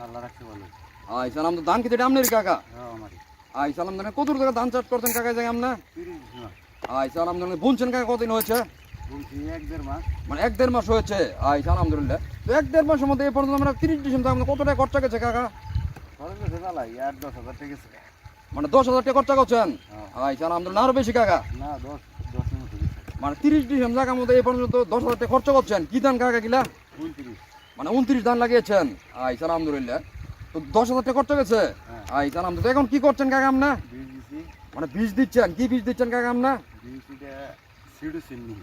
আল্লাহ রাখছে ভালো। আই সালাম তো ধান খেতে আমনের কাকা হ্যাঁ আমারই। আই সালাম ধান কত টাকা ধান চাষ করছেন কাকা যায় আমনা 30 না। আই সালাম ধান বুনছেন কাকা কতদিন হয়েছে বলছি 1-1.5 মাস। মানে 1-1.5 মাস হয়েছে আই আলহামদুলিল্লাহ তো 1-1.5 মাসের মধ্যে এই পর্যন্ত আমরা 30 ডিসেম্বর আমরা কত টাকা খরচা গেছে কাকা খরচ গেছে ভালাই 8-10 হাজার টাকা গেছে। মানে 10,000 টাকা খরচা করছেন হ্যাঁ। আই আলহামদুলিল্লাহ আরো বেশি কাকা না 10 এর মতো গেছে। মানে 30 ডিসেম্বর জায়গার মধ্যে এই পর্যন্ত 10,000 টাকা খরচা করছেন কি ধান কাকা গিলা 29। মানে 29 ধান লাগিয়েছেন আই আলহামদুলিল্লাহ তো 10,000 টাকা খরচা গেছে হ্যাঁ। আই আলহামদুলিল্লাহ এখন কি করছেন কাকা আমনা বীজ দিছি। মানে বীজ দিচ্ছেন কি বীজ দিচ্ছেন কাকা আমনা বীজটা সিডু সিন্নি।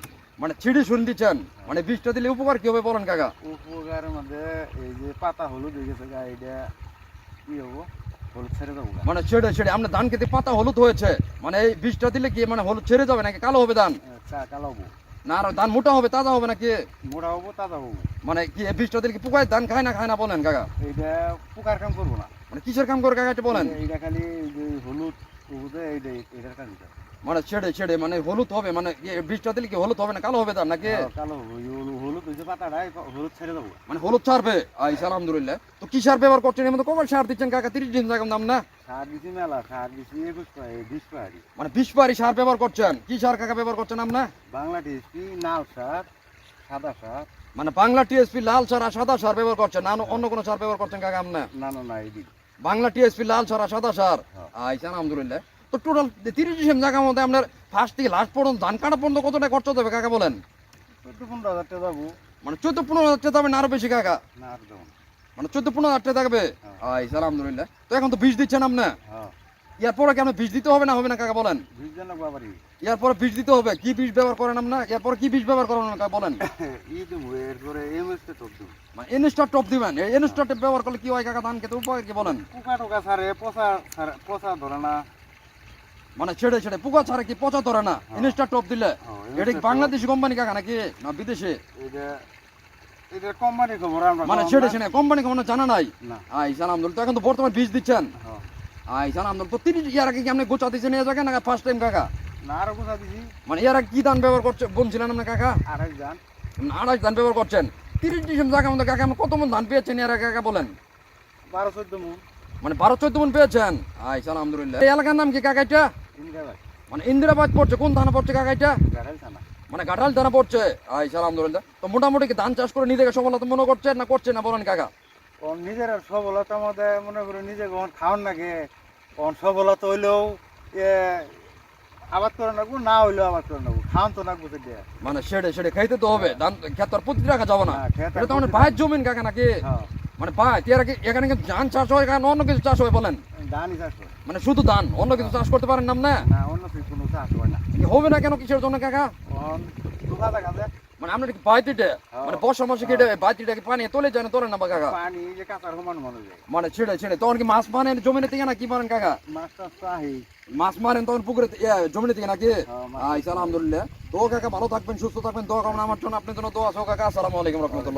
মানে ছিড়ি শুন দিচ্ছেন মানে বীজটা দিলে উপকার কি হবে বলেন কাকা উপকারের মধ্যে এই যে পাতা হলুদ হয়ে গেছে গা এটা কি হবো হলুদ ছেড়ে দেবো গা। মানে ছেড়ে ছেড়ে আপনার ধান খেতে পাতা হলুদ হয়েছে মানে এই বীজটা দিলে কি মানে হলুদ ছেড়ে যাবে নাকি কালো হবে ধান চা কালো হবো। না আর ধান মোটা হবে তাজা হবে নাকি মোড়া হবো তাজা হবো। মানে কি এই বীজটা দিলে কি পোকায় ধান খায় না বলেন কাকা এইটা পোকার কাম করবো না। মানে কিসের কাম করে কাকা এটা বলেন এইটা খালি যে হলুদ হলুদে এইটা এটার কাজ দিতে। মানে ছেড়ে ছেড়ে মানে হলুদ হবে মানে কি এই বীজটা দিলে কি হলুদ হবে না কালো হবে ধান নাকি কালো হবো হলুদ ওই যে পাতাটাই হলুদ ছেড়ে দেবো। মানে হলুদ ছাড়বে আইসা আলহামদুলিল্লাহ তো কি সার ব্যবহার করছেন এর মধ্যে কবার সার দিচ্ছেন কাকা 30 দিন জায়গা দাম না সার দিছি মেলা সার দিছি 20 পাহাড়ি। মানে 20 পারি সার ব্যবহার করছেন কি সার কাকা ব্যবহার করছেন আপনা বাংলা টিএসপি নাল সার সাদা সার। মানে বাংলা টিএসপি লাল সার আর সাদা সার ব্যবহার করছেন না অন্য কোনো সার ব্যবহার করছেন কাকা আপনা না এইদিক বাংলা টিএসপি লাল সার আর সাদা সার হ্যাঁ। আইসা আলহামদুলিল্লাহ তো টোটাল 30 ডিসেম্বর জায়গার মধ্যে আপনার ফার্স্ট থেকে লাস্ট পর্যন্ত ধান কাটা পর্যন্ত কত টাকা খরচ হবে কাকা বলেন 14-15 হাজার টাকা যাবো। মানে 14-15 হাজার টাকা যাবে না আরো বেশি কাকা না আর দেবো না। মানে 14-15 হাজার টাকা থাকবে হ্যাঁ। আইসা আলহামদুলিল্লাহ তো এখন তো বীজ দিচ্ছেন আপনি হ্যাঁ ইয়ার পরে কি আপনার বীজ দিতে হবে না কাকা বলেন বীজ জানো বাবারি ইয়ার পরে বীজ দিতে হবে কি বীজ ব্যবহার করেন আপনি এর পরে কি বীজ ব্যবহার করেন কাকা বলেন ই দেবো এরপরে এমএসটা টপ দেবো। মানে ইনস্টার টপ দিবেন এই ইনস্টার টপ ব্যবহার করলে কি হয় কাকা ধান খেতে উপকার কি বলেন পোকা টোকা সারে পচা ধরে না। মানে ছেড়ে ছেড়ে পোকা ছাড়া কি পচা ধরে না ইনস্টার টপ দিলে হ্যাঁ, এটা কি বাংলাদেশি কোম্পানি কাকা নাকি না বিদেশে এটা এটা কোম্পানি খবর আমরা মানে ছেড়ে ছেড়ে কোম্পানি কোনো জানা নাই না। আইসান আলহামদুলিল্লাহ তো এখন তো বর্তমানে বীজ দিচ্ছেন হ্যাঁ আইসান আলহামদুলিল্লাহ তো 30 ইয়ার আগে কি আপনি গোচা দিচ্ছেন নিয়ে যাবেন না ফার্স্ট টাইম কাকা না আরো কোথা দিছি মানে ইয়ার আগে কি ধান ব্যবহার করছে বলছিলেন আপনি কাকা 28 জান 28 ধান ব্যবহার করছেন 30 ডিসেম্বর জায়গার মধ্যে কাকা আপনি কত মন ধান পেয়েছেন ইয়ার আগে কাকা বলেন 12-14 মন। মানে 12-14 মন পেয়েছেন আইসান আলহামদুলিল্লাহ এই এলাকার নাম কি কাকা এটা ইন্দ্রাবাদ মানে ইন্দিরাবাদ পড়ছে কোন থানা পড়ছে কাকা এটা গাড়াল থানা। মানে ঘাটাল থানা পড়ছে আইসান আলহামদুলিল্লাহ তো মোটামুটি কি ধান চাষ করে নিজেকে সফলতা মনে করছেন না করছেন না বলেন কাকা কোন নিজের সবলতার মধ্যে মনে করে নিজে কখন খাওয়ান নাকি কোন সবলতা হইলেও এ আবাদ করে রাখবো না হইলেও আবাদ করে নেবো খাওয়ান তো রাখবো তো দিয়ে। মানে ছেড়ে ছেড়ে খাইতে তো হবে ধান খেত আর প্রতি রাখা যাবে না হ্যাঁ, ক্ষেত আর এটা তো মানে প্রতি ভাইয়ের জমিন কাকা নাকি হ্যাঁ মানে ভাই এখানে কিন্তু ধান চাষ হয় কারণ অন্য কিছু চাষ হয় বলেন ধানই চাষ করে। মানে শুধু ধান অন্য কিছু চাষ করতে পারেন না না না অন্য কিছু কোনো চাষ হয় না। কি হবে না কেন কিসের জন্য কাকা কোন দুঃখা দেখা যায় মানে আপনার কি বাইতিতে মানে বর্ষা মাসে কেটে বাইতিটা কি পানি তোলে যায় না তোলেন না বা কাকা পানি যে কাঁচার সমান মনে যায় মানে ছেড়ে ছেড়ে তখন কি মাছ মারেন জমিনে থেকে না কি মারেন কাকা মাছ টাছ চাহি। মাছ মারেন তখন পুকুরে জমিনে থেকে নাকি হ্যাঁ, মাছ। আইসা আলহামদুলিল্লাহ তো কাকা ভালো থাকবেন সুস্থ থাকবেন দোয়া করবেন আমার জন্য আপনার জন্য দোয়া আছে কাকা আসসালামু আলাইকুম রহমতুল্লাহ